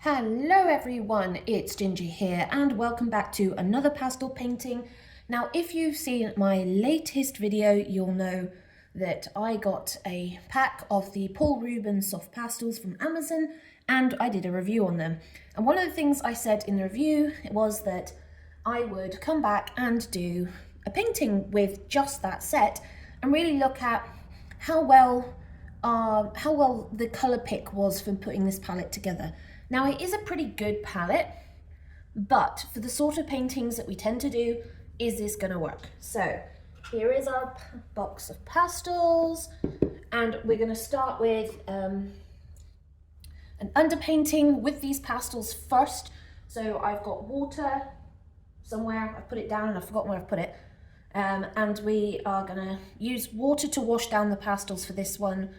Hello everyone, it's Ginger here and welcome back to another pastel painting. Now if you've seen my latest video, you'll know that I got a pack of the Rubens soft pastels from Amazon and I did a review on them. And one of the things I said in the review was that I would come back and do a painting with just that set and really look at how well the colour pick was for putting this palette together. Now it is a pretty good palette, but for the sort of paintings that we tend to do, is this going to work? So here is our box of pastels, and we're going to start with an underpainting with these pastels first. So I've got water somewhere, I've put it down and I've forgotten where I've put it. And we are going to use water to wash down the pastels for this one.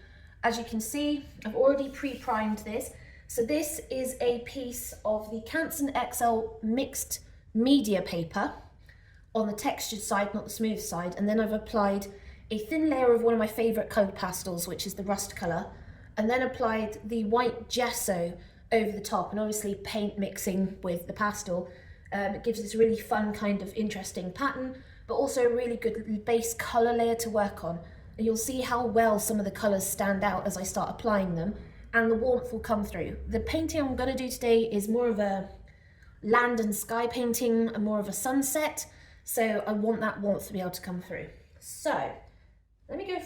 As you can see, I've already pre-primed this. So this is a piece of the Canson XL mixed media paper on the textured side, not the smooth side. And then I've applied a thin layer of one of my favorite colored pastels, which is the rust color, and then applied the white gesso over the top, and obviously paint mixing with the pastel. It gives this really fun kind of interesting pattern, but also a really good base color layer to work on. And you'll see how well some of the colors stand out as I start applying them, and the warmth will come through. The painting I'm going to do today is more of a land and sky painting and more of a sunset, so I want that warmth to be able to come through. So let me go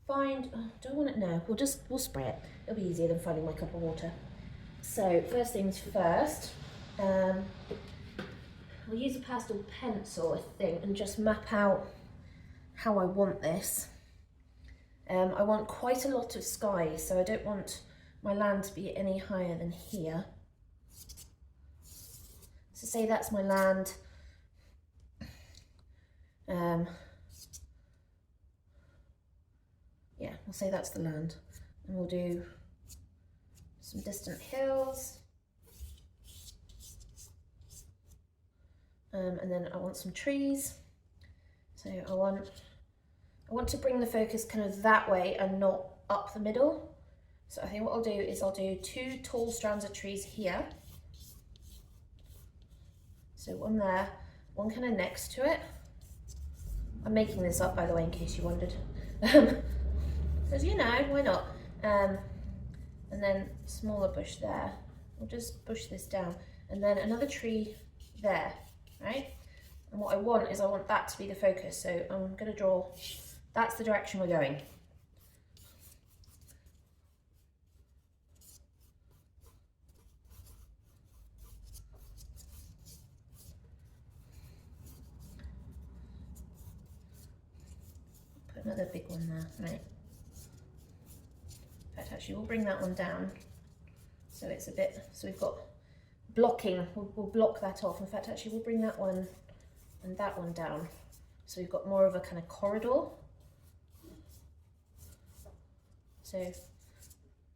find, don't want it now, we'll spray it. It'll be easier than finding my cup of water. So first things first, I'll use a pastel pencil, I think, and just map out how I want this. I want quite a lot of sky, so I don't want my land to be any higher than here. So say that's my land. Yeah, we'll say that's the land. And we'll do some distant hills. And then I want some trees. So I want to bring the focus kind of that way and not up the middle. So I think what I'll do is I'll do two tall strands of trees here. So one there, one kind of next to it. I'm making this up, by the way, in case you wondered. Because you know, why not? And then smaller bush there. We'll just push this down. And then another tree there, right? And what I want is I want that to be the focus. So I'm going to draw, that's the direction we're going. Put another big one there, right? In fact, actually, we'll bring that one down. So it's a bit, so we've got blocking, we'll block that off. In fact, actually, we'll bring that one and that one down. So we've got more of a kind of corridor. So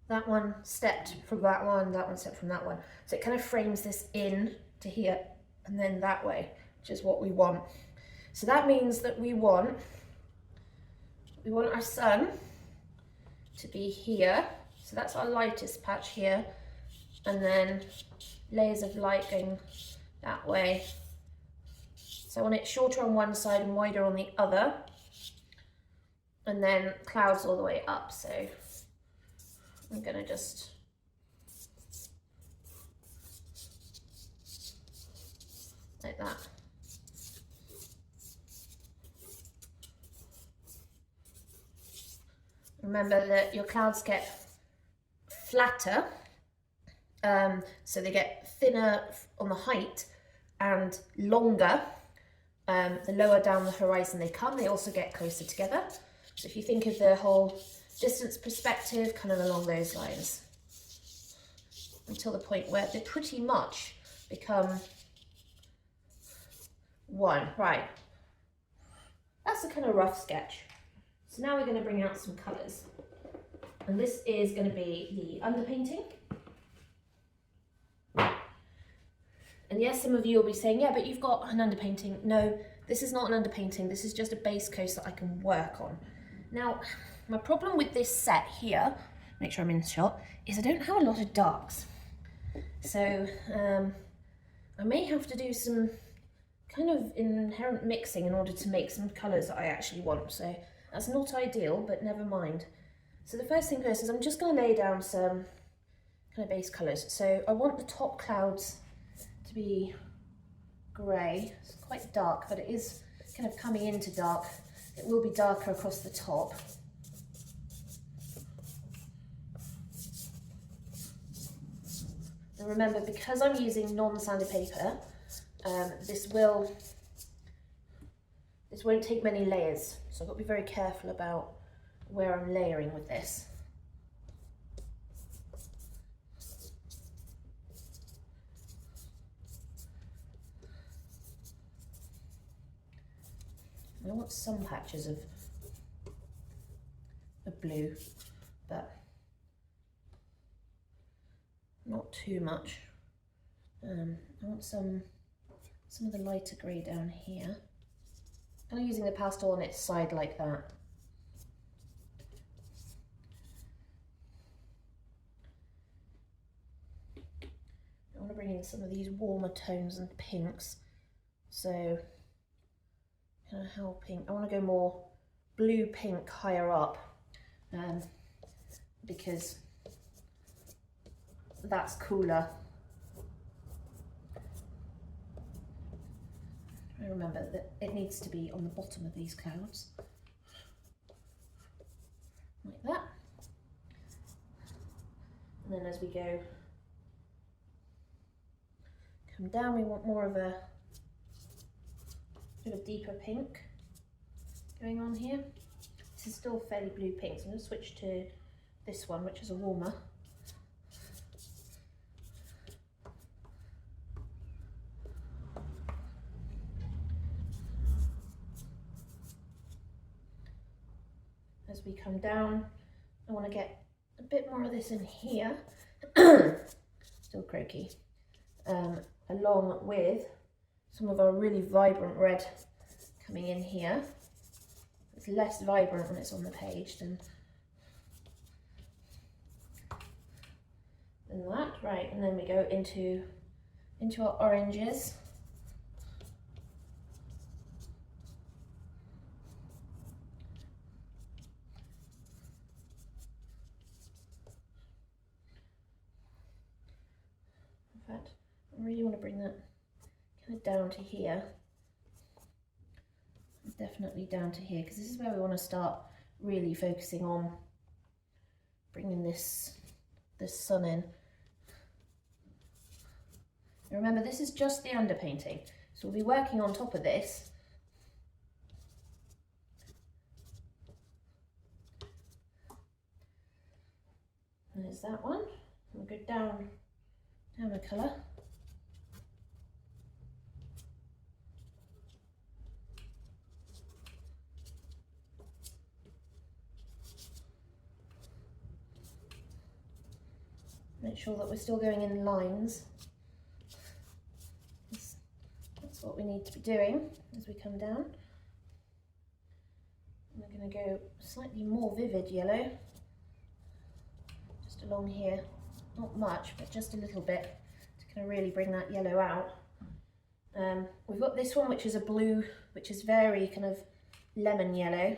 that one stepped from that one stepped from that one. So it kind of frames this in to here and then that way, which is what we want. So that means that we want our sun to be here. So that's our lightest patch here. And then layers of light going that way. So I want it shorter on one side and wider on the other. And then clouds all the way up. So I'm going to just like that. Remember that your clouds get flatter, so they get thinner on the height and longer the lower down the horizon they come. They also get closer together. So if you think of the whole distance perspective, kind of along those lines, until the point where they pretty much become one. Right, that's a kind of rough sketch. So now we're going to bring out some colours. And this is going to be the underpainting. And yes, some of you will be saying, yeah, but you've got an underpainting. No, this is not an underpainting. This is just a base coat that I can work on. Now, my problem with this set here, make sure I'm in shot, is I don't have a lot of darks. So I may have to do some kind of inherent mixing in order to make some colours that I actually want. So that's not ideal, but never mind. So the first thing first is I'm just going to lay down some kind of base colours. So I want the top clouds to be grey. It's quite dark, but it is kind of coming into dark. It will be darker across the top. And remember, because I'm using non-sanded paper, this won't take many layers, so I've got to be very careful about where I'm layering with this. I want some patches of blue, but not too much. I want some of the lighter grey down here. I'm using the pastel on its side like that. I want to bring in some of these warmer tones and pinks, so kind of helping. I want to go more blue pink higher up, because that's cooler. Remember that it needs to be on the bottom of these clouds, like that. And then as we come down, we want more of a bit of deeper pink going on here. This is still fairly blue pink, so I'm going to switch to this one, which is a warmer. As we come down, I want to get a bit more of this in here, still croaky, along with some of our really vibrant red coming in here. It's less vibrant when it's on the page than that, right? And then we go into our oranges. In fact, I really want to bring that kind of down to here. Definitely down to here, because this is where we want to start really focusing on bringing this sun in. And remember, this is just the underpainting, so we'll be working on top of this. And there's that one. We'll go down a colour. Make sure that we're still going in lines. That's what we need to be doing as we come down. And we're going to go slightly more vivid yellow, just along here. Not much, but just a little bit to kind of really bring that yellow out. We've got this one, which is a blue, which is very kind of lemon yellow.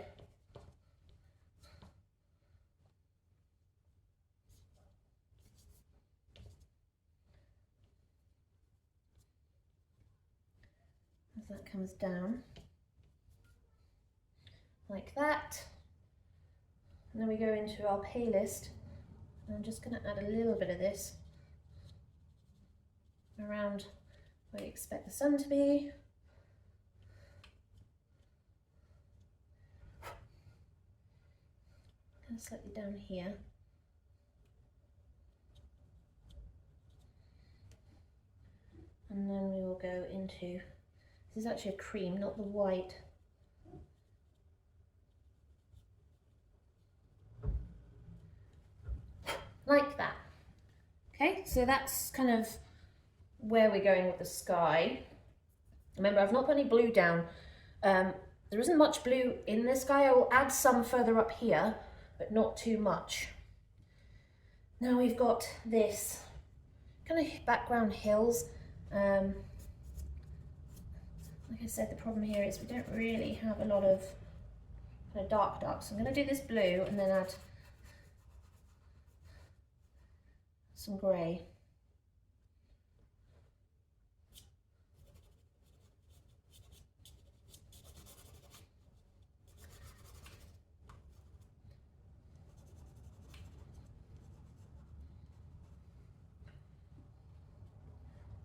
As that comes down, like that. And then we go into our palest. And I'm just going to add a little bit of this around where you expect the sun to be. Kind of slightly down here. And then we will go into, this is actually a cream, not the white. Like that. Okay, so that's kind of where we're going with the sky. Remember, I've not put any blue down. There isn't much blue in the sky. I will add some further up here, but not too much. Now we've got this kind of background hills. Like I said, the problem here is we don't really have a lot of kind of dark. So I'm going to do this blue and then add some grey.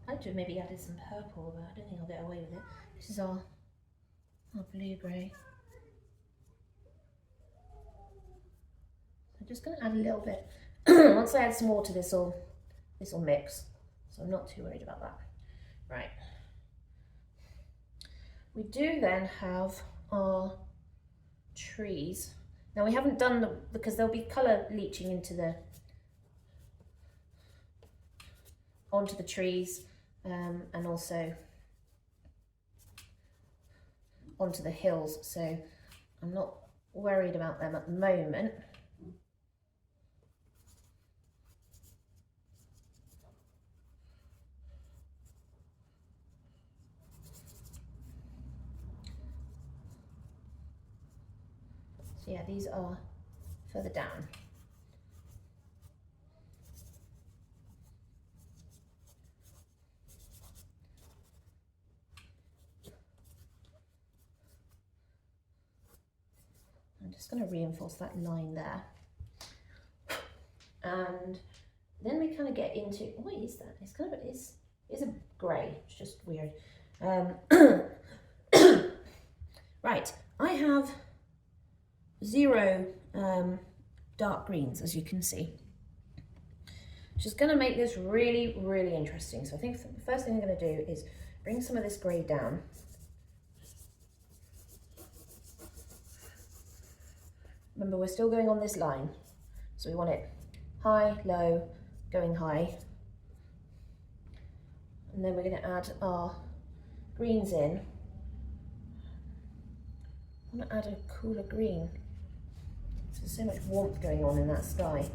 I'd have maybe added some purple, but I don't think I'll get away with it. This is our blue-grey. I'm just going to add a little bit. Once I add some water, this will mix, so I'm not too worried about that. Right. We do then have our trees. Now we haven't done because there'll be colour leaching into onto the trees. And also onto the hills, so I'm not worried about them at the moment. So yeah, these are further down. I'm just going to reinforce that line there. And then we kind of get into, what is that? It's kind of, it's a grey, it's just weird. Right, I have 0 dark greens, as you can see, which is going to make this really, really interesting. So I think the first thing I'm going to do is bring some of this grey down. Remember, we're still going on this line, so we want it high, low, going high. And then we're going to add our greens in. I want to add a cooler green. There's so much warmth going on in that sky.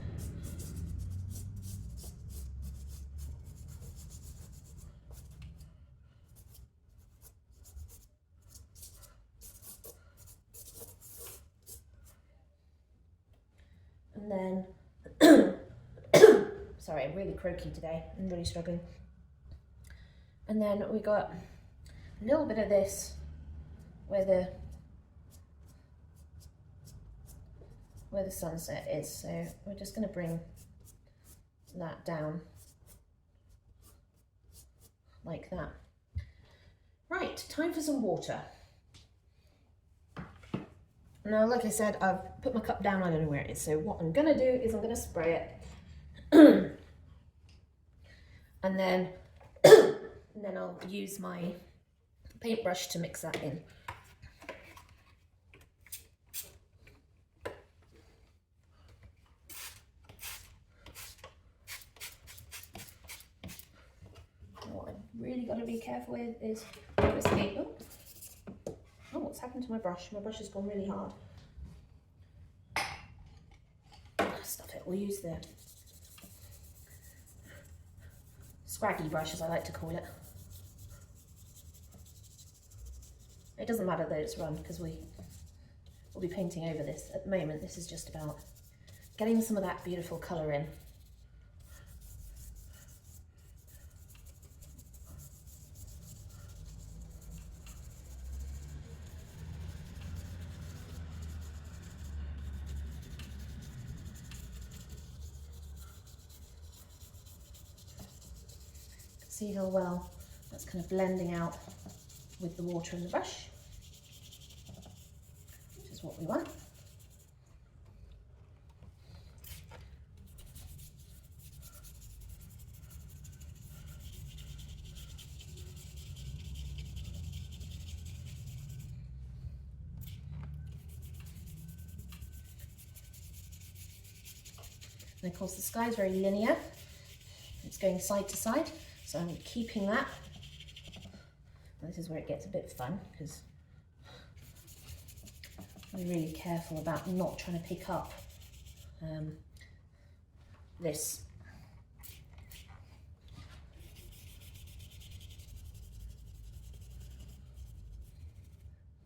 And then, sorry, I'm really croaky today, I'm really struggling. And then we got a little bit of this where the sunset is, so we're just going to bring that down like that. Right, time for some water. Now, like I said, I've put my cup down, I don't know where it is, so what I'm going to do is I'm going to spray it. and then I'll use my paintbrush to mix that in. What I've really got to be careful with is escape. Oh, what's happened to my brush? My brush has gone really hard. Stuff it, we'll use the scraggy brush, as I like to call it. It doesn't matter that it's run, because we'll be painting over this. At the moment, this is just about getting some of that beautiful colour in. See how well that's kind of blending out with the water in the brush, which is what we want. And of course the sky is very linear, it's going side to side. So I'm keeping that. This is where it gets a bit fun, because I'm really careful about not trying to pick up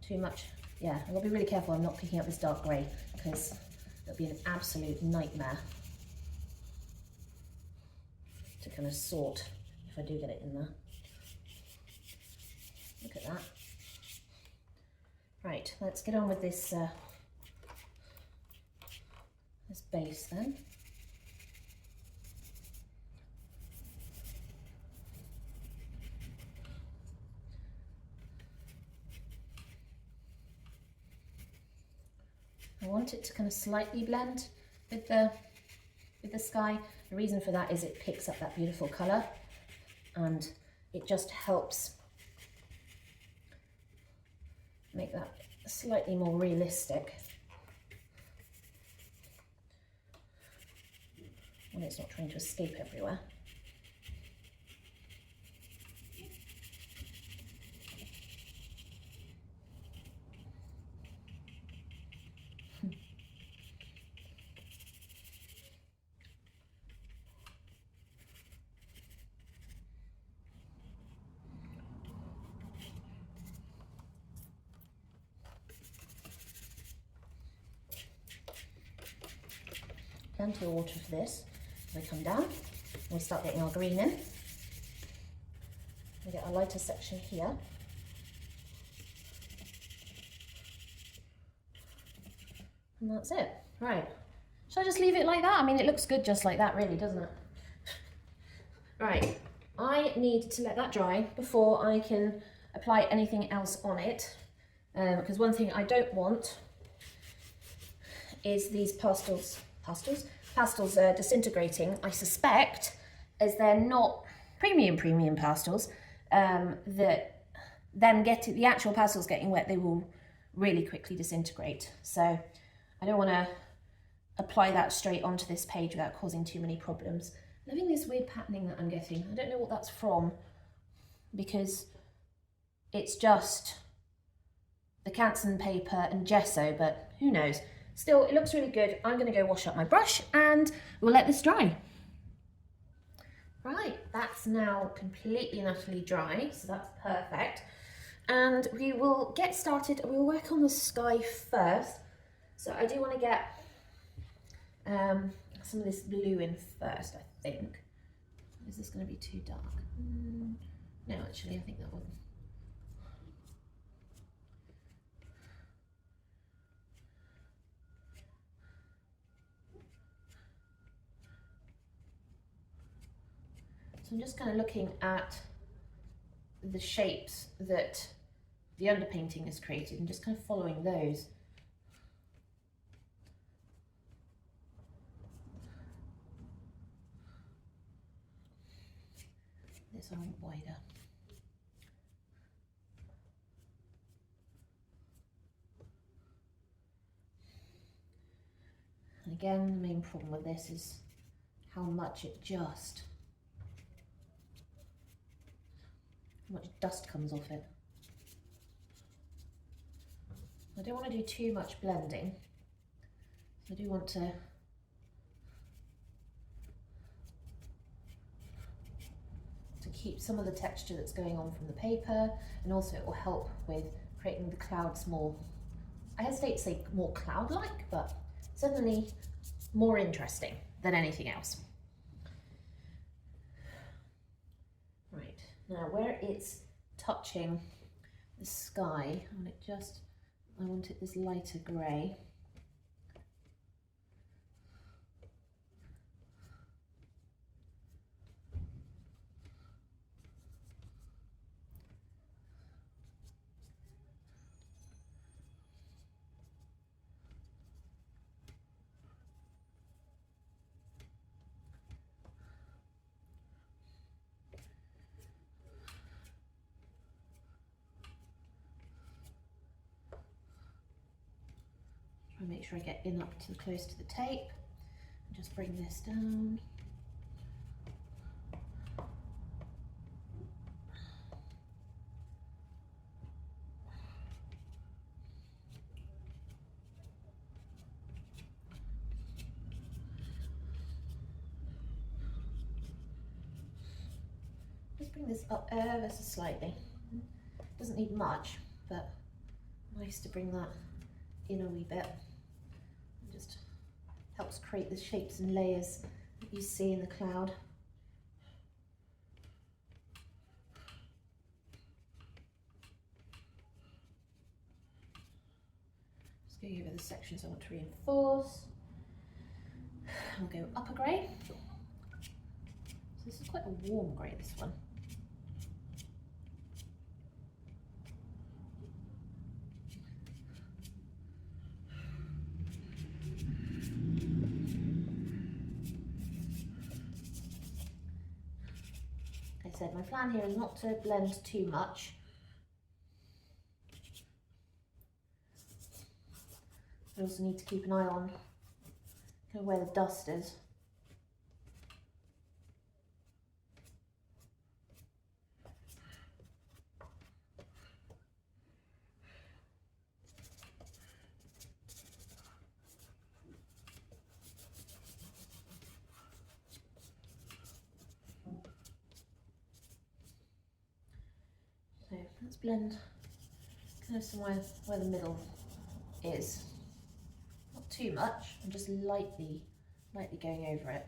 too much. Yeah, I've got to be really careful I'm not picking up this dark grey, because it'll be an absolute nightmare to kind of sort if I do get it in there. Look at that. Right, let's get on with this this base then. I want it to kind of slightly blend with the sky. The reason for that is it picks up that beautiful colour, and it just helps make that slightly more realistic when it's not trying to escape everywhere. Plenty of water for this. As we come down, we start getting our green in. We get our lighter section here. And that's it. Right. Should I just leave it like that? I mean, it looks good just like that, really, doesn't it? Right. I need to let that dry before I can apply anything else on it. Because one thing I don't want is these pastels disintegrating. I suspect, as they're not premium pastels, that them getting the actual pastels getting wet, they will really quickly disintegrate. So I don't want to apply that straight onto this page without causing too many problems. I'm having this weird patterning that I'm getting. I don't know what that's from, because it's just the Canson paper and gesso, but who knows. Still, it looks really good. I'm going to go wash up my brush and we'll let this dry. Right, that's now completely and utterly dry, so that's perfect. And we will get started. We'll work on the sky first. So I do want to get some of this blue in first, I think. Is this going to be too dark? No, actually, I think that one. So I'm just kind of looking at the shapes that the underpainting has created and just kind of following those. This I want wider. And again, the main problem with this is how much dust comes off it. I don't want to do too much blending. I do want to keep some of the texture that's going on from the paper, and also it will help with creating the clouds more, I hesitate to say more cloud-like, but certainly more interesting than anything else. Right, now where it's touching the sky, I want it this lighter grey. Make sure I get in up to close to the tape and just bring this down. Just bring this up ever so slightly. Doesn't need much, but Nice to bring that in a wee bit. It just helps create the shapes and layers that you see in the cloud. Just go over the sections I want to reinforce. I'll go upper grey. So this is quite a warm grey, this one. Like I said, my plan here is not to blend too much. I also need to keep an eye on kind of where the dust is. So let's blend kind of somewhere where the middle is. Not too much, I'm just lightly going over it.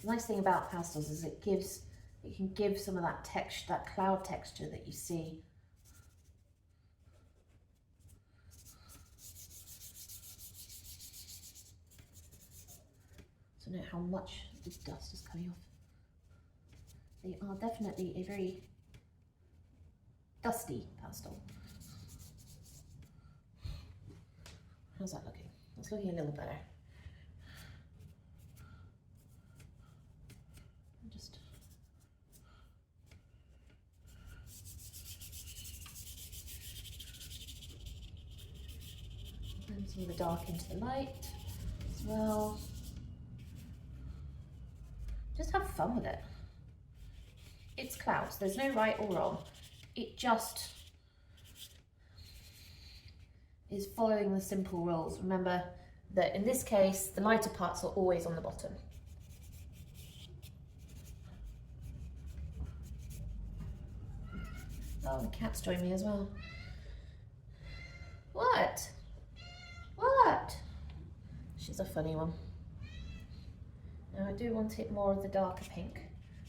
The nice thing about pastels is it can give some of that texture, that cloud texture that you see. So note how much the dust is coming off. They are definitely a very dusty pastel. How's that looking? It's looking a little better. Just blend some of the dark into the light as well. Just have fun with it. It's clouds, there's no right or wrong. It just is following the simple rules. Remember that in this case, the lighter parts are always on the bottom. Oh, the cat's joined me as well. What? What? She's a funny one. Now I do want it more of the darker pink.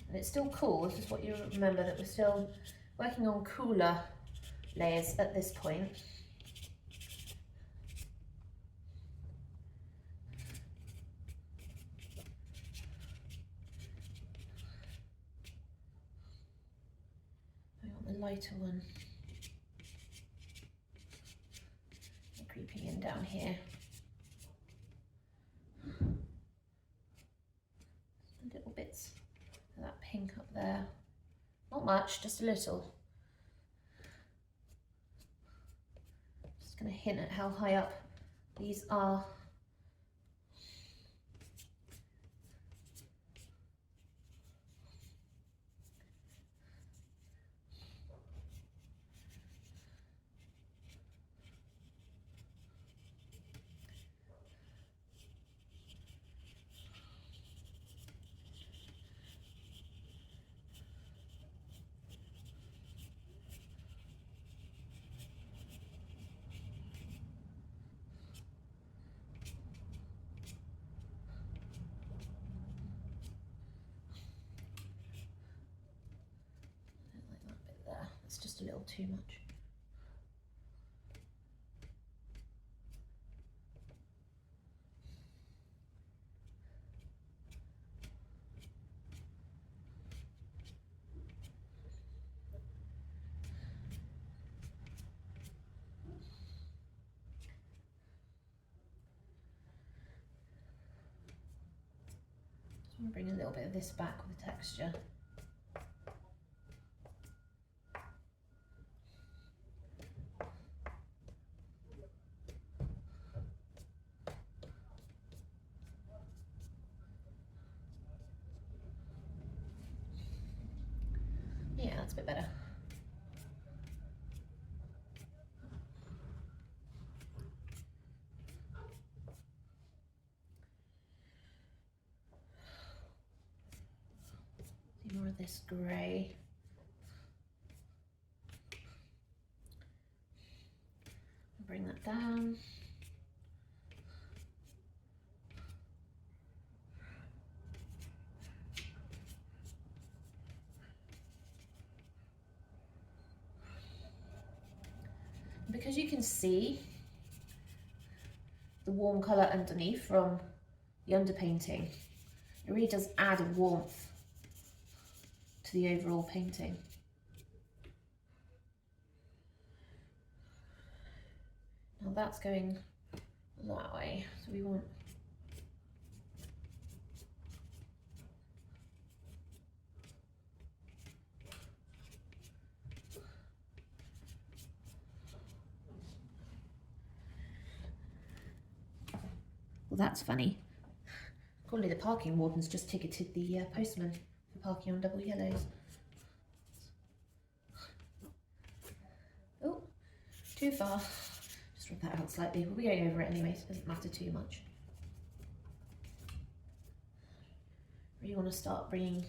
And it's still cool, it's just what you remember that we're still working on cooler layers at this point. I want the lighter one. Creeping in down here. Little bits of that pink up there. Not much, just a little. Just going to hint at how high up these are. It's just a little too much. Just want to bring a little bit of this back with the texture. Yeah, that's a bit better. See more of this grey. bring that down. Because you can see the warm colour underneath from the underpainting, it really does add a warmth to the overall painting. Now that's going that way, so we want well, that's funny. Probably the parking warden's just ticketed the postman for parking on double yellows. Oh, too far. Just rub that out slightly. We'll be going over it anyway, so it doesn't matter too much. Really want to start bringing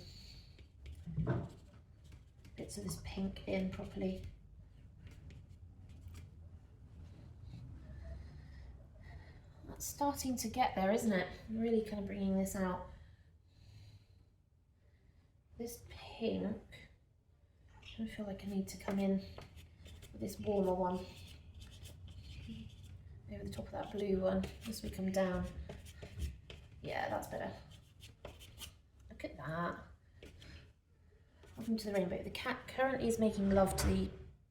bits of this pink in properly. That's starting to get there, isn't it? I'm really kind of bringing this out. This pink, I feel like I need to come in with this warmer one over the top of that blue one as we come down. Yeah, that's better. Look at that. Welcome to the rainbow. The cat currently is making love to the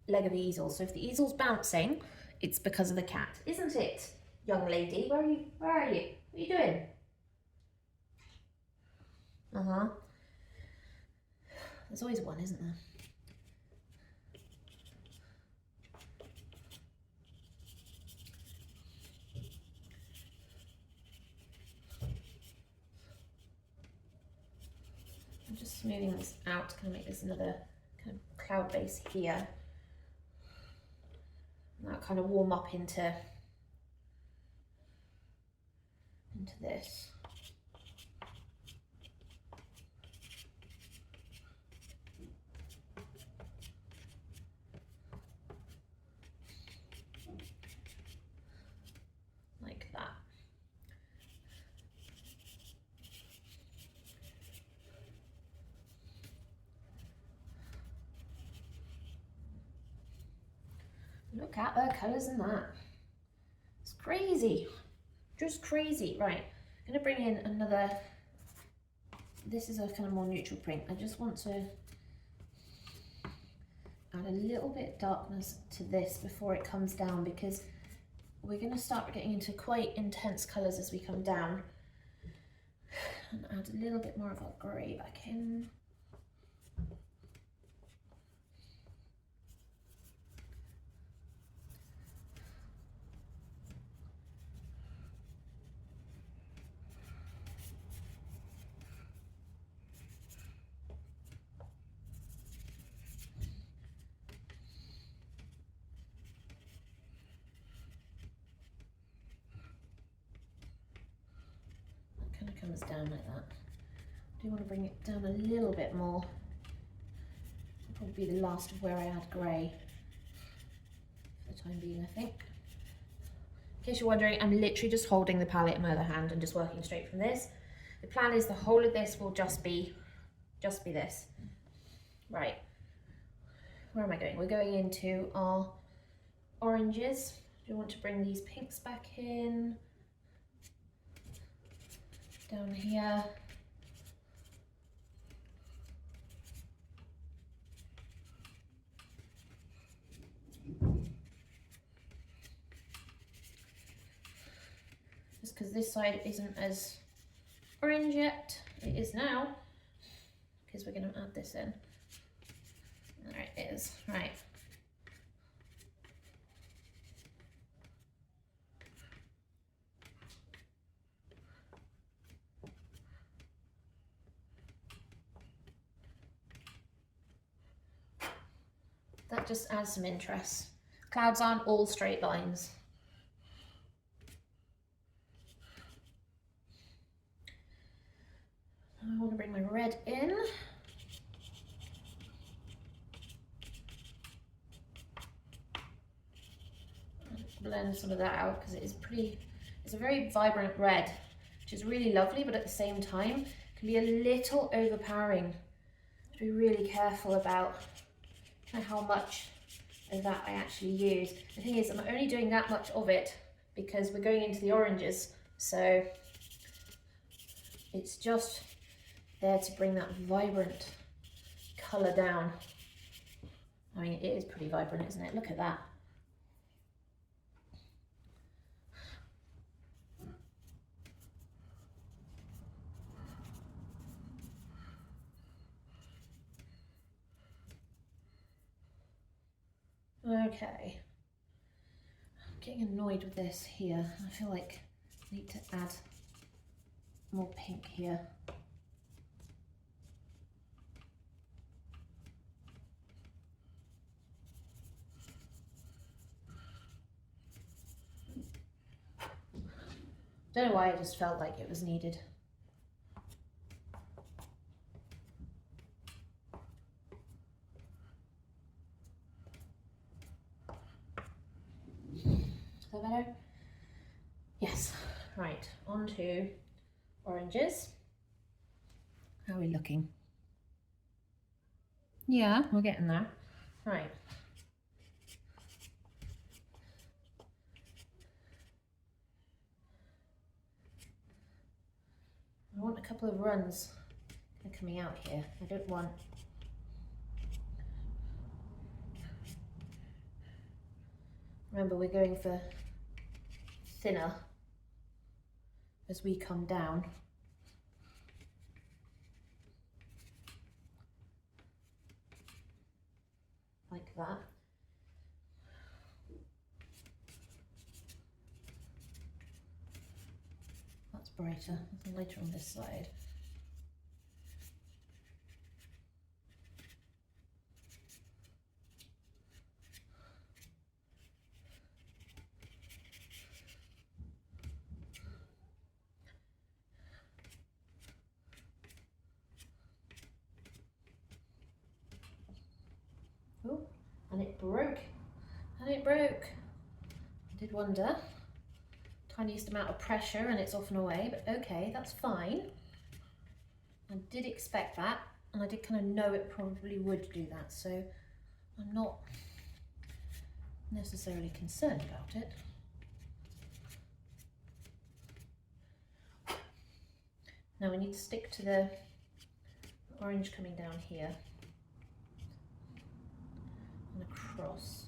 leg of the easel, so if the easel's bouncing, it's because of the cat, isn't it? Young lady, where are you? Where are you? What are you doing? Uh-huh. There's always one, isn't there? I'm just smoothing this out to kind of make this another kind of cloud base here. And that'll kind of warm up into this. Like that. Look at the colours in that. It's crazy. Just crazy. Right, I'm going to bring in another, this is a kind of more neutral print. I just want to add a little bit of darkness to this before it comes down, because we're going to start getting into quite intense colours as we come down. And add a little bit more of our grey back in. Kind of comes down like that. I do want to bring it down a little bit more. It'll probably be the last of where I add grey for the time being, I think. In case you're wondering, I'm literally just holding the palette in my other hand and just working straight from this. The plan is the whole of this will just be this. Right. Where am I going? We're going into our oranges. Do you want to bring these pinks back in? Down here. Just because this side isn't as orange yet, it is now, because we're going to add this in. There it is. Right. That just adds some interest. Clouds aren't all straight lines. I want to bring my red in. blend some of that out because it is pretty, it's a very vibrant red, which is really lovely, but at the same time can be a little overpowering. To be really careful about how much of that I actually use. The thing is, I'm only doing that much of it because we're going into the oranges, so it's just there to bring that vibrant colour down. I mean, it is pretty vibrant, isn't it? Look at that. Okay, I'm getting annoyed with this here. I feel like I need to add more pink here. Don't know why, I just felt like it was needed. Is that better? Yes. Right, on to oranges. How are we looking? Yeah, we're getting there. Right. I want a couple of runs coming out here. I don't want remember, we're going for thinner as we come down. Like that. That's brighter. There's lighter on this side. Oh, and it broke. And it broke. I did wonder. Tiniest amount of pressure and it's off and away, but okay, that's fine. I did expect that, and I did kind of know it probably would do that, so I'm not necessarily concerned about it. Now we need to stick to the orange coming down here and across.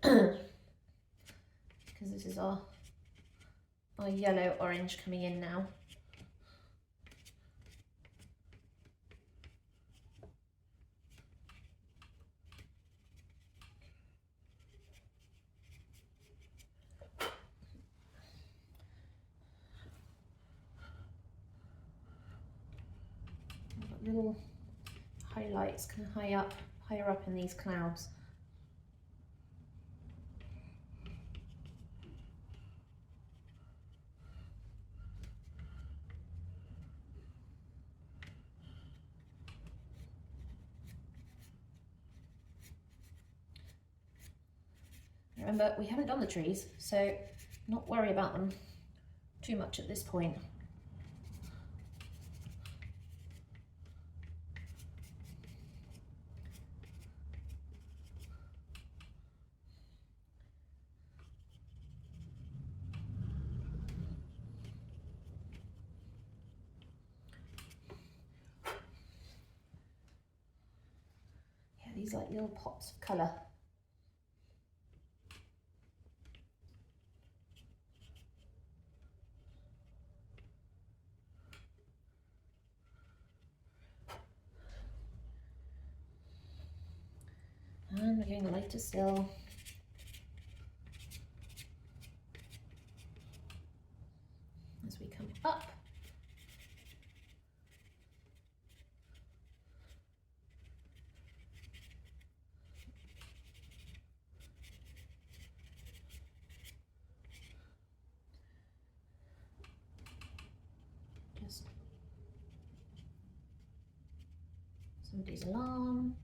Because this is our yellow orange coming in now. I've got little highlights kind of higher up in these clouds. Remember, we haven't done the trees, so not worry about them too much at this point. Yeah, these like little pops of colour. And we're getting lighter still. As we come up. Just somebody's alarm.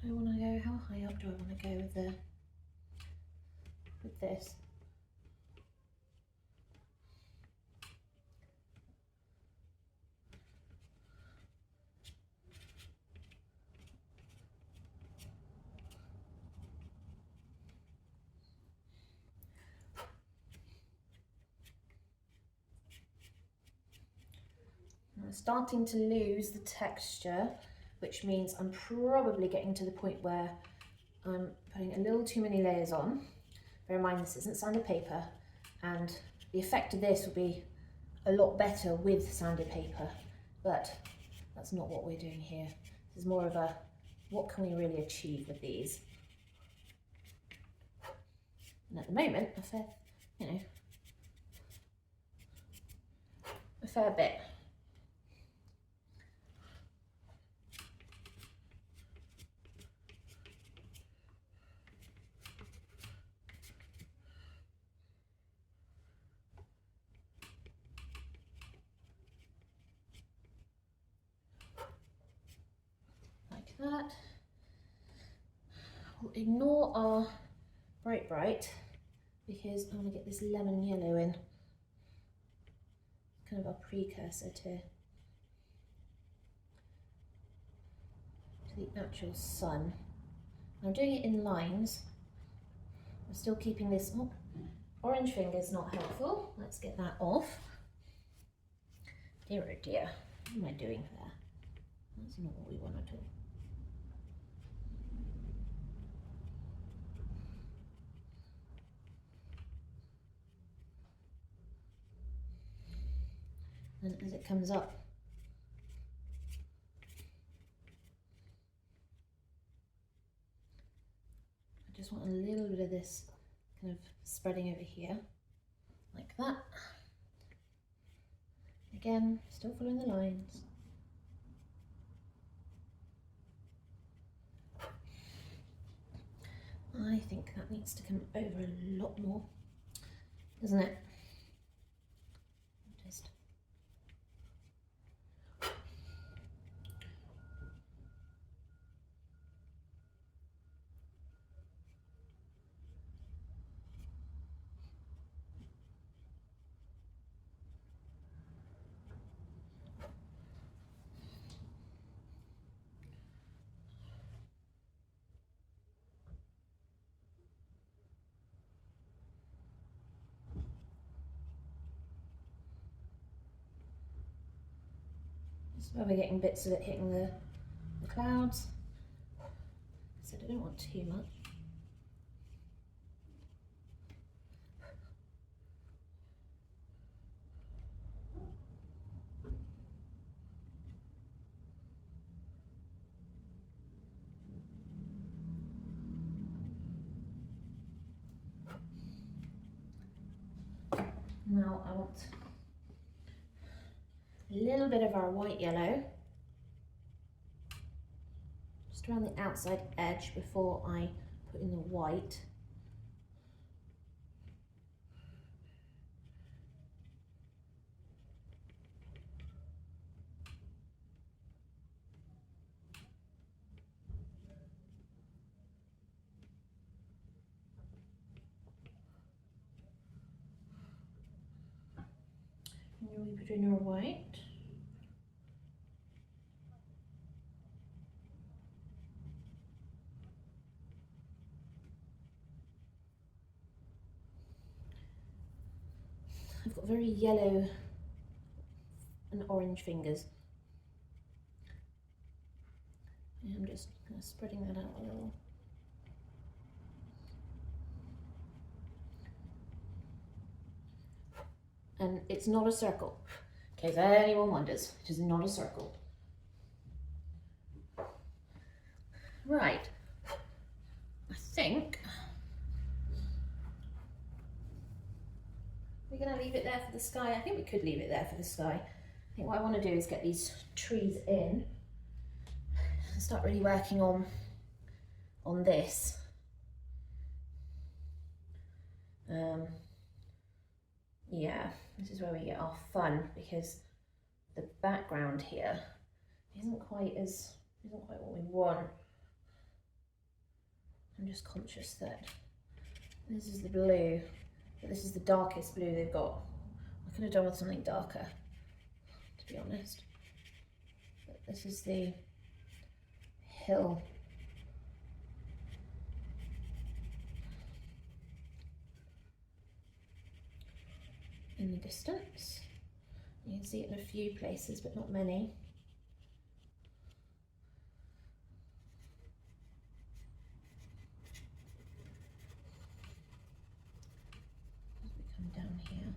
Do I want to go, how high up do I want to go with this? I'm starting to lose the texture, which means I'm probably getting to the point where I'm putting a little too many layers on. Bear in mind this isn't sanded paper, and the effect of this will be a lot better with sanded paper, but that's not what we're doing here. This is more of a, what can we really achieve with these? And at the moment, a fair bit. Like that. We'll ignore our bright because I want to get this lemon yellow in. Kind of a precursor to the actual sun. I'm doing it in lines. I'm still keeping this, oh, orange finger's not helpful. Let's get that off. Dear oh dear, what am I doing there? That's not what we want at all. And as it comes up, I just want a little bit of this kind of spreading over here, like that. Again, still following the lines. I think that needs to come over a lot more, doesn't it? Just where we're getting bits of it hitting the clouds. So I don't want too much. Now I want a little bit of our white yellow just around the outside edge before I put in the white. And then we put in our white. I've got very yellow and orange fingers. And I'm just kind of spreading that out a little. And it's not a circle, in case anyone wonders, it is not a circle. Right, I think we're going to leave it there for the sky. I think we could leave it there for the sky. I think what I want to do is get these trees in. start really working on this. Yeah, this is where we get our fun, because the background here isn't quite what we want. I'm just conscious that this is the blue, but this is the darkest blue they've got. I could have done with something darker, to be honest. But this is the hill. In the distance. You can see it in a few places, but not many. As we come down here.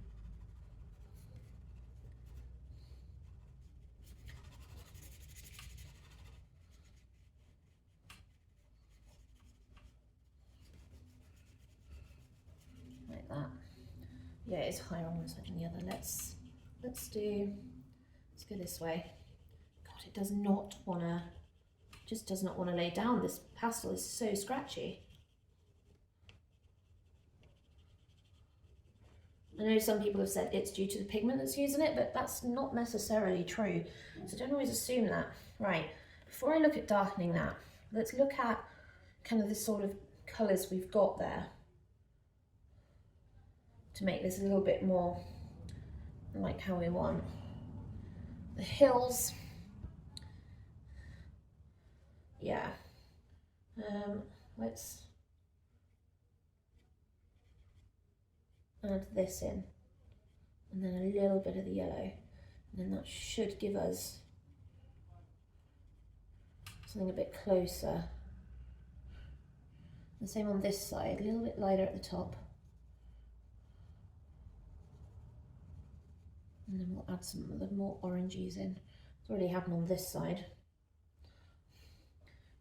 Like that. Yeah, it's higher on one side than the other. Let's go this way. God, it does not wanna, just does not want to lay down. This pastel is so scratchy. I know some people have said it's due to the pigment that's used in it, but that's not necessarily true. So don't always assume that. Right, before I look at darkening that, let's look at kind of the sort of colours we've got there to make this a little bit more like how we want. The hills, yeah. Let's add this in, and then a little bit of the yellow, and then that should give us something a bit closer. The same on this side, a little bit lighter at the top. And then we'll add some of the more oranges in. It's already happened on this side,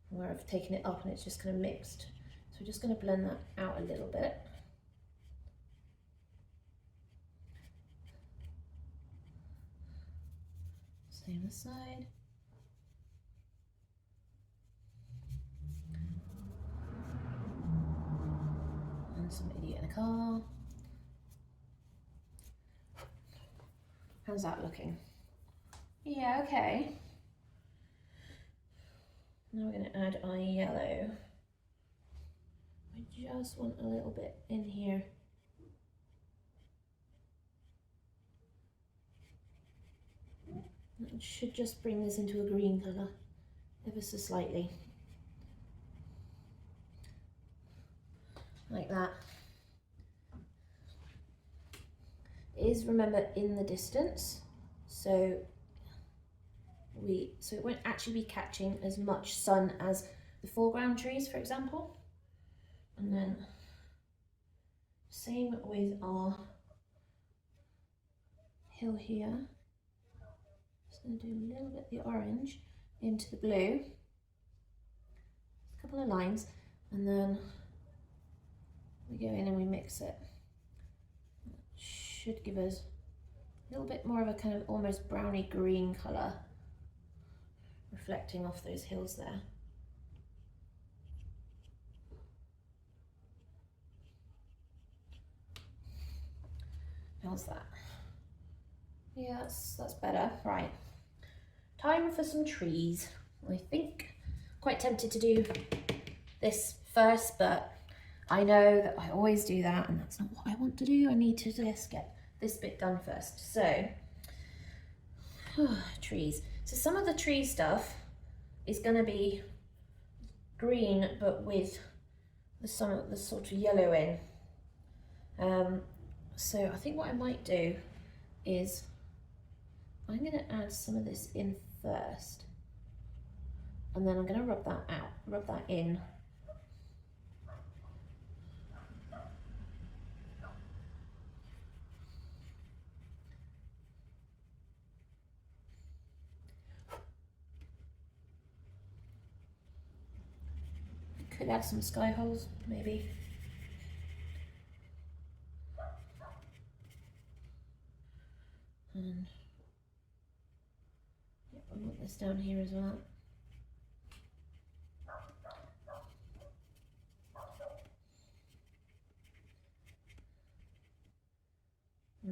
where I've taken it up and it's just kind of mixed. So we're just going to blend that out a little bit. Same this side. And some idiot in a car. How's that looking? Yeah, okay. Now we're going to add our yellow. I just want a little bit in here. It should just bring this into a green colour, ever so slightly. Like that. It is, remember, in the distance, so it won't actually be catching as much sun as the foreground trees, for example. And then same with our hill here. Just going to do a little bit of the orange into the blue, a couple of lines, and then we go in and we mix it. Should give us a little bit more of a kind of almost browny green colour, reflecting off those hills there. How's that? Yeah, that's better. Right, time for some trees. I think quite tempted to do this first, but I know that I always do that, and that's not what I want to do. I need to just get this bit done first. So, trees. So some of the tree stuff is going to be green, but with some of the sort of yellow in. So I think what I might do is I'm going to add some of this in first, and then I'm going to rub that in. Could add some sky holes, maybe. And yeah, I want this down here as well.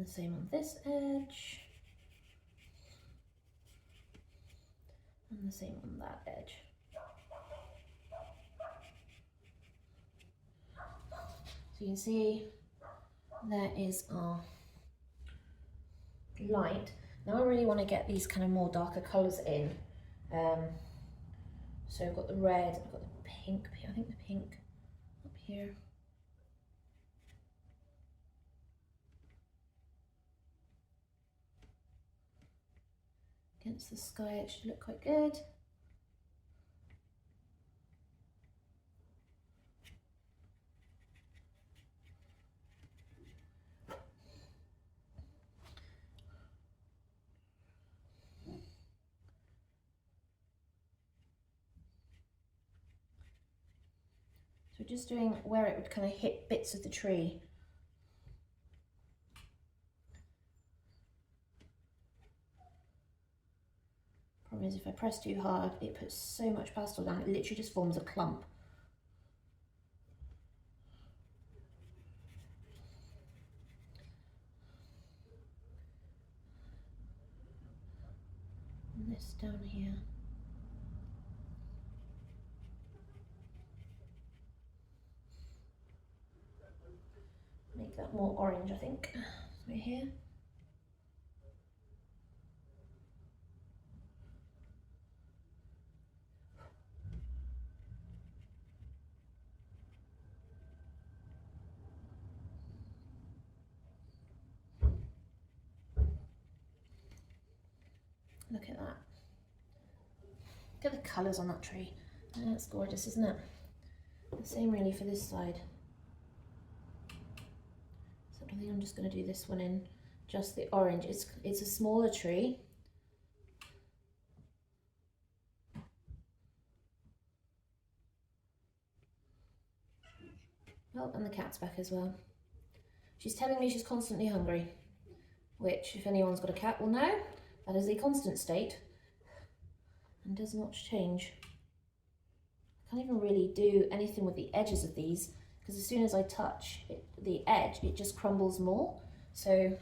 And the same on this edge. And the same on that edge. So you can see there is our light. Now I really want to get these kind of more darker colours in. So I've got the red, I've got the pink, I think the pink up here. Against the sky it should look quite good. So just doing where it would kind of hit bits of the tree. Problem is if I press too hard, it puts so much pastel down, it literally just forms a clump. And this down here. Make that more orange, I think, right here. Look at that. Look at the colours on that tree. That's gorgeous, isn't it? The same really for this side. So I think I'm just going to do this one in just the orange. It's a smaller tree. Oh, and the cat's back as well. She's telling me she's constantly hungry, which, if anyone's got a cat will know, that is a constant state and does not change. I can't even really do anything with the edges of these because as soon as I touch the edge, it just crumbles more. So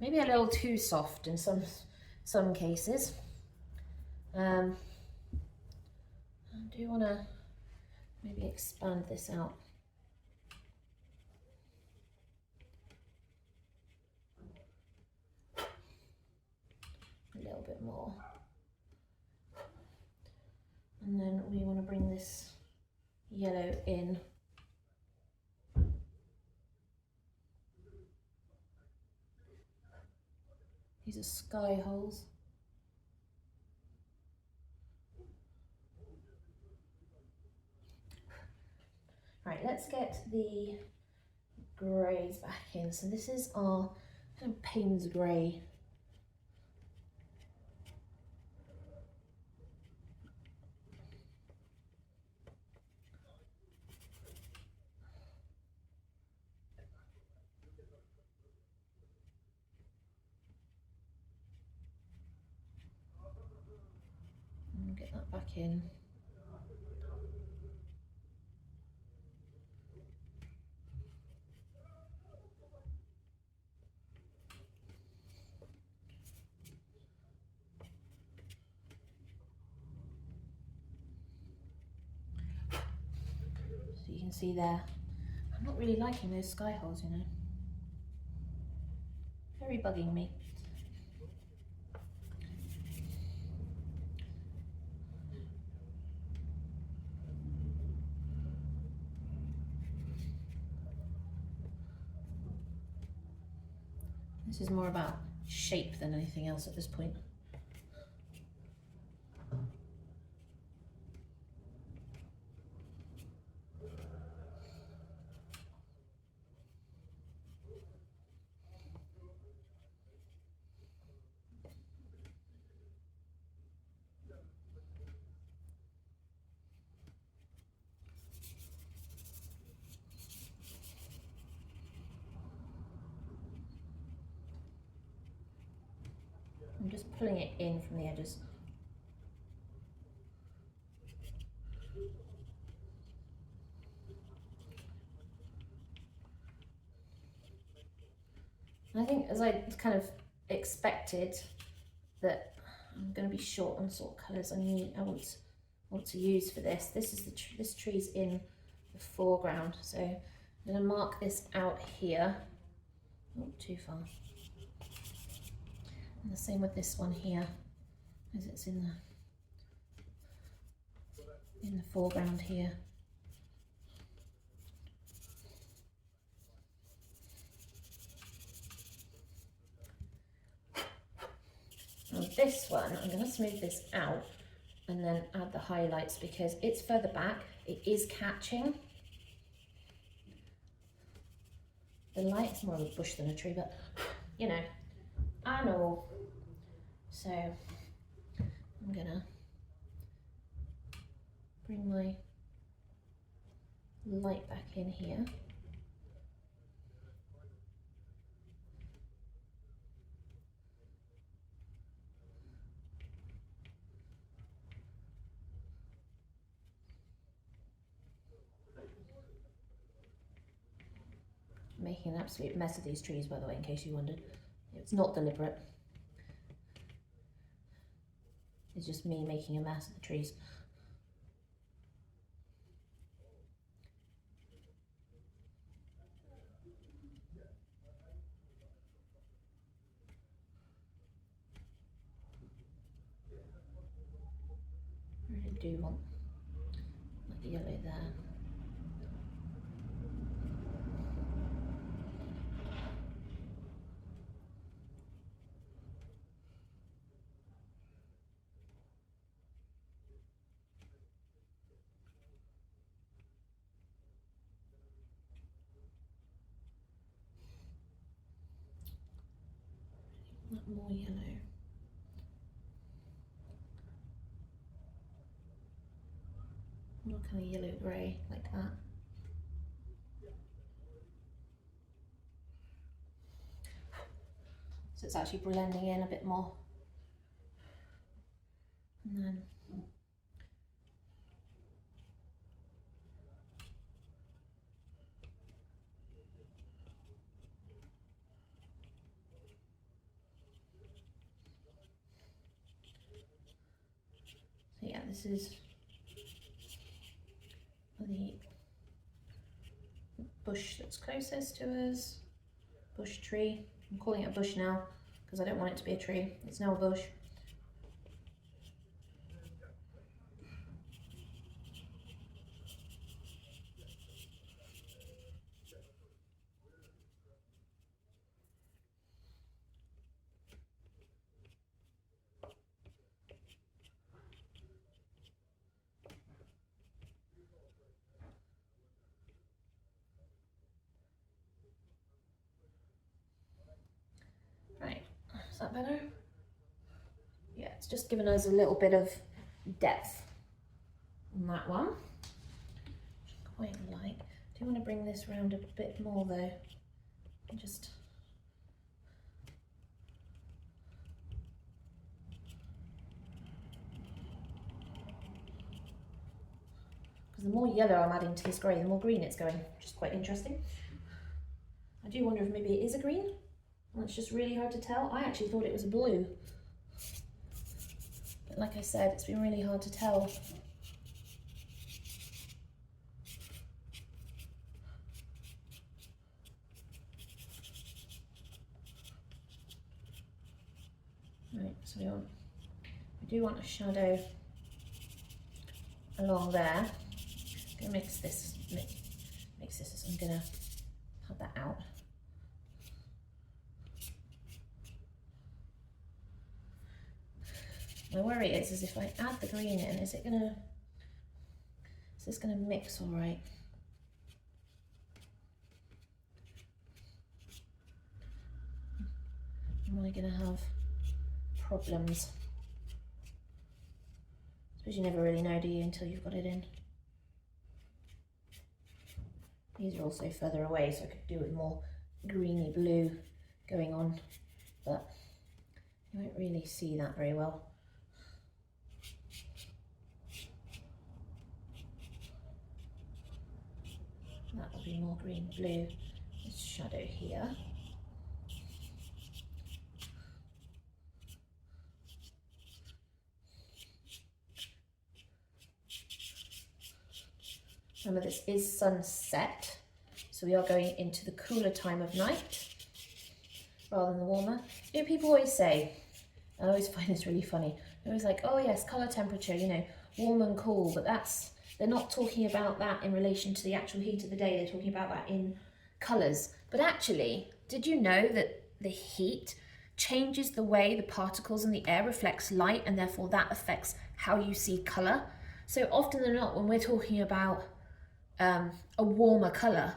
maybe a little too soft in some cases. I do want to maybe expand this out. A little bit more. And then we want to bring this yellow in. These are sky holes. Right, let's get the greys back in. So this is our kind of Payne's grey. And get that back in. So you can see there, I'm not really liking those sky holes, you know. Very bugging me. This is more about shape than anything else at this point. I'm just pulling it in from the edges. I think, as I kind of expected, that I'm going to be short on sort of colours I want to use for this. This is this tree's in the foreground, so I'm going to mark this out here. Not too far. And the same with this one here, as it's in the foreground here. And this one, I'm going to smooth this out and then add the highlights because it's further back. It is catching. The light's more of a bush than a tree, but you know, I know. So I'm going to bring my light back in here. Making an absolute mess of these trees, by the way, in case you wondered. It's not deliberate. It's just me making a mess of the trees. I really do want that yellow there. More yellow. More kind of yellow grey like that. So it's actually blending in a bit more. And then so yeah, this is the bush that's closest to us. Bush tree. I'm calling it a bush now because I don't want it to be a tree. It's now a bush. Is that better? Yeah, it's just given us a little bit of depth on that one. Quite like. Do you want to bring this round a bit more though? Just because the more yellow I'm adding to this grey, the more green it's going, which is quite interesting. I do wonder if maybe it is a green. Well, it's just really hard to tell. I actually thought it was a blue. But like I said, it's been really hard to tell. Right, so we do want a shadow along there. I'm gonna mix this, so I'm gonna put that out. My worry is if I add the green in, is this gonna mix all right? Am I gonna have problems? I suppose you never really know, do you, until you've got it in. These are also further away, so I could do with more greeny blue going on, but you won't really see that very well. That will be more green blue. This shadow here. Remember, this is sunset, so we are going into the cooler time of night rather than the warmer. You know, people always say, I always find this really funny, they're always like, oh yes, colour temperature, you know, warm and cool, but they're not talking about that in relation to the actual heat of the day, they're talking about that in colours. But actually, did you know that the heat changes the way the particles in the air reflects light, and therefore that affects how you see colour? So often than not, when we're talking about a warmer colour,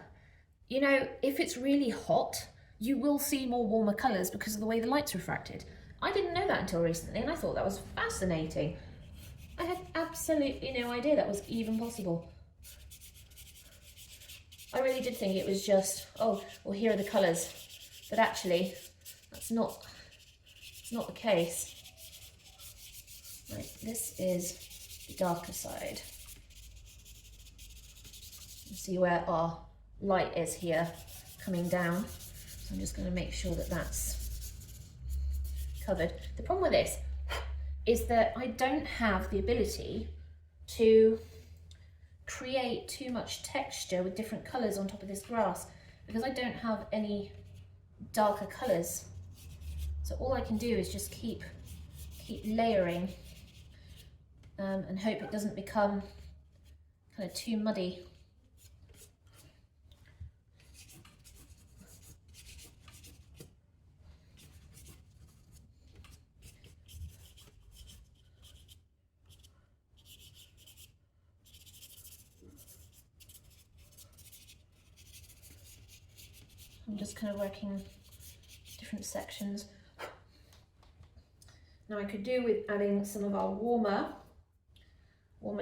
you know, if it's really hot, you will see more warmer colours because of the way the light's refracted. I didn't know that until recently, and I thought that was fascinating. I had absolutely no idea that was even possible. I really did think it was just, oh, well, here are the colours, but actually, that's not the case. Right, this is the darker side. You see where our light is here coming down. So I'm just going to make sure that that's covered. The problem with this is that I don't have the ability to create too much texture with different colours on top of this grass because I don't have any darker colours. So all I can do is just keep layering and hope it doesn't become kind of too muddy. I'm just kind of working different sections. Now I could do with adding some of our warmer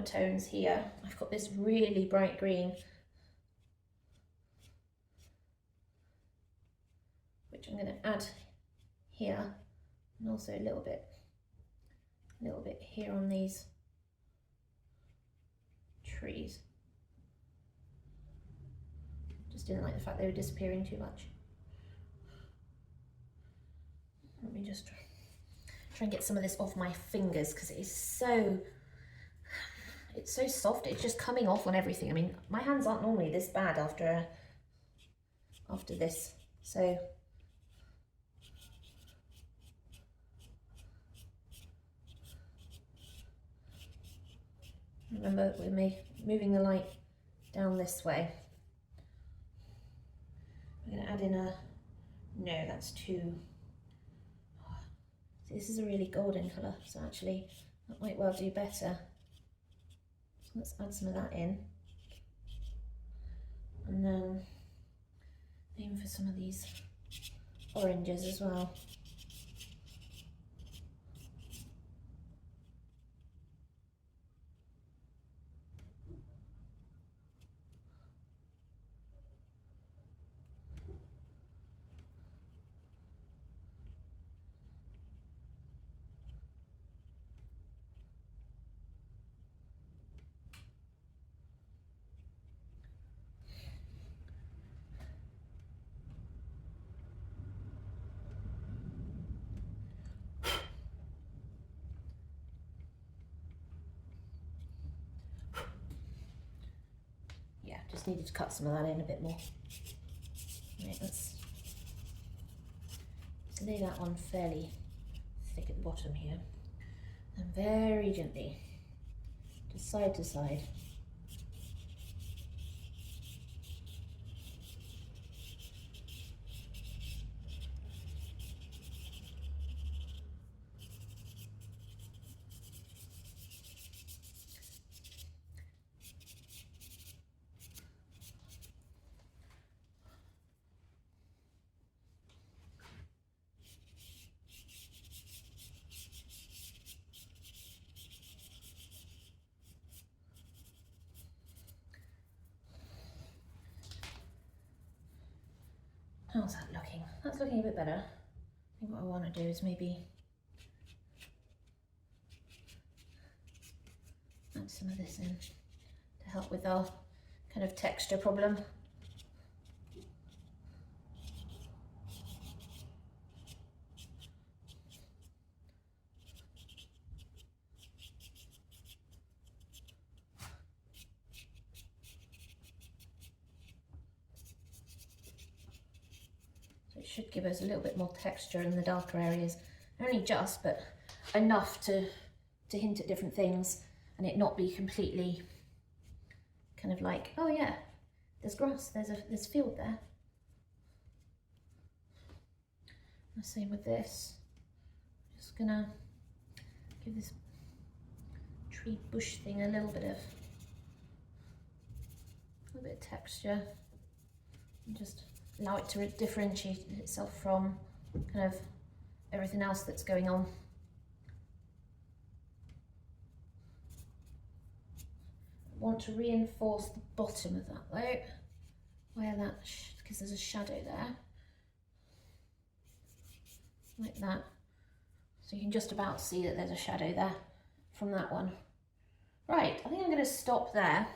tones here. I've got this really bright green, which I'm going to add here, and also a little bit here on these trees. Just didn't like the fact they were disappearing too much. Let me just try and get some of this off my fingers because it's so soft. It's just coming off on everything. I mean, my hands aren't normally this bad after this. So remember, we're moving the light down this way. I'm going to add in a, no, that's too, this is a really golden colour, so actually that might well do better. So let's add some of that in. And then aim for some of these oranges as well. Just needed to cut some of that in a bit more. Right, let's lay that on fairly thick at the bottom here, and very gently, just side to side. How's that looking? That's looking a bit better. I think what I want to do is maybe add some of this in to help with our kind of texture problem. it should give us a little bit more texture in the darker areas. Only just, but enough to hint at different things and it not be completely kind of like, oh yeah, there's grass, there's field there. The same with this. Just gonna give this tree bush thing a little bit of texture and just allow it to differentiate itself from kind of everything else that's going on. I want to reinforce the bottom of that though, where that, because there's a shadow there, like that. So you can just about see that there's a shadow there from that one. Right, I think I'm going to stop there.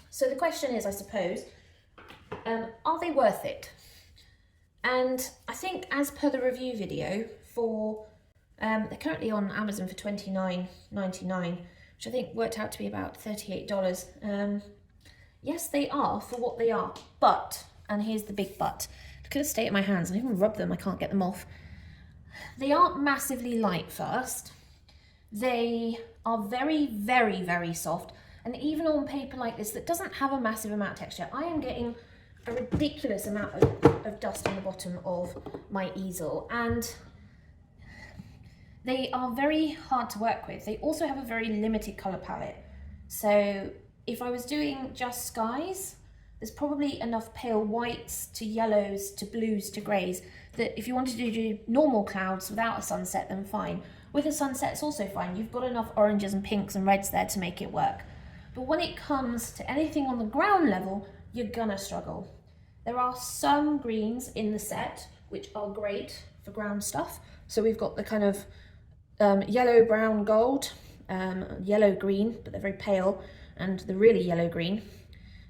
So the question is, I suppose, are they worth it? And I think as per the review video for, they're currently on Amazon for $29.99, which I think worked out to be about $38. Yes, they are for what they are, but, and here's the big but, look at the state of my hands, I even rub them, I can't get them off. They aren't massively light first. They are very, very, very soft. And even on paper like this that doesn't have a massive amount of texture, I am getting a ridiculous amount of dust on the bottom of my easel. And they are very hard to work with. They also have a very limited colour palette. So if I was doing just skies, there's probably enough pale whites to yellows to blues to greys that if you wanted to do normal clouds without a sunset, then fine. With a sunset, it's also fine. You've got enough oranges and pinks and reds there to make it work. But when it comes to anything on the ground level, you're gonna struggle. There are some greens in the set which are great for ground stuff. So we've got the kind of yellow, brown, gold, yellow, green, but they're very pale, and the really yellow green,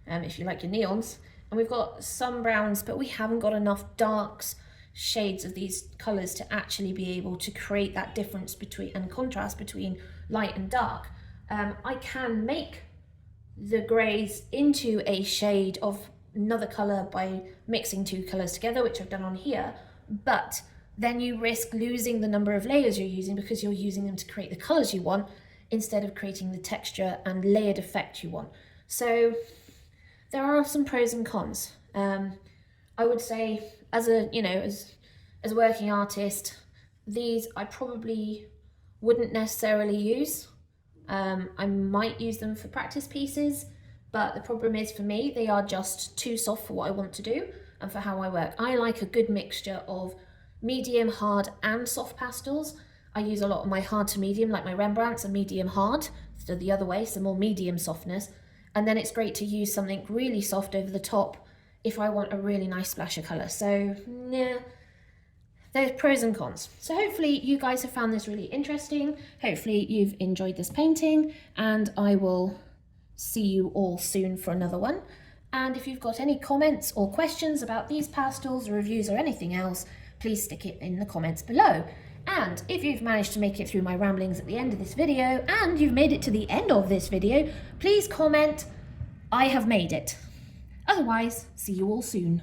if you like your neons. And we've got some browns, but we haven't got enough darks, shades of these colours to actually be able to create that difference between and contrast between light and dark. I can make the greys into a shade of another colour by mixing two colours together, which I've done on here, but then you risk losing the number of layers you're using because you're using them to create the colours you want instead of creating the texture and layered effect you want. So there are some pros and cons. I would say as a, you know, as a working artist, these I probably wouldn't necessarily use. I might use them for practice pieces, but the problem is for me, they are just too soft for what I want to do and for how I work. I like a good mixture of medium, hard and soft pastels. I use a lot of my hard to medium, like my Rembrandts are medium hard, so the other way, so more medium softness. And then it's great to use something really soft over the top if I want a really nice splash of colour. So, yeah. There's pros and cons. So hopefully you guys have found this really interesting. Hopefully you've enjoyed this painting, and I will see you all soon for another one. And if you've got any comments or questions about these pastels, or reviews or anything else, please stick it in the comments below. And if you've managed to make it through my ramblings at the end of this video, and you've made it to the end of this video, please comment, I have made it. Otherwise, see you all soon.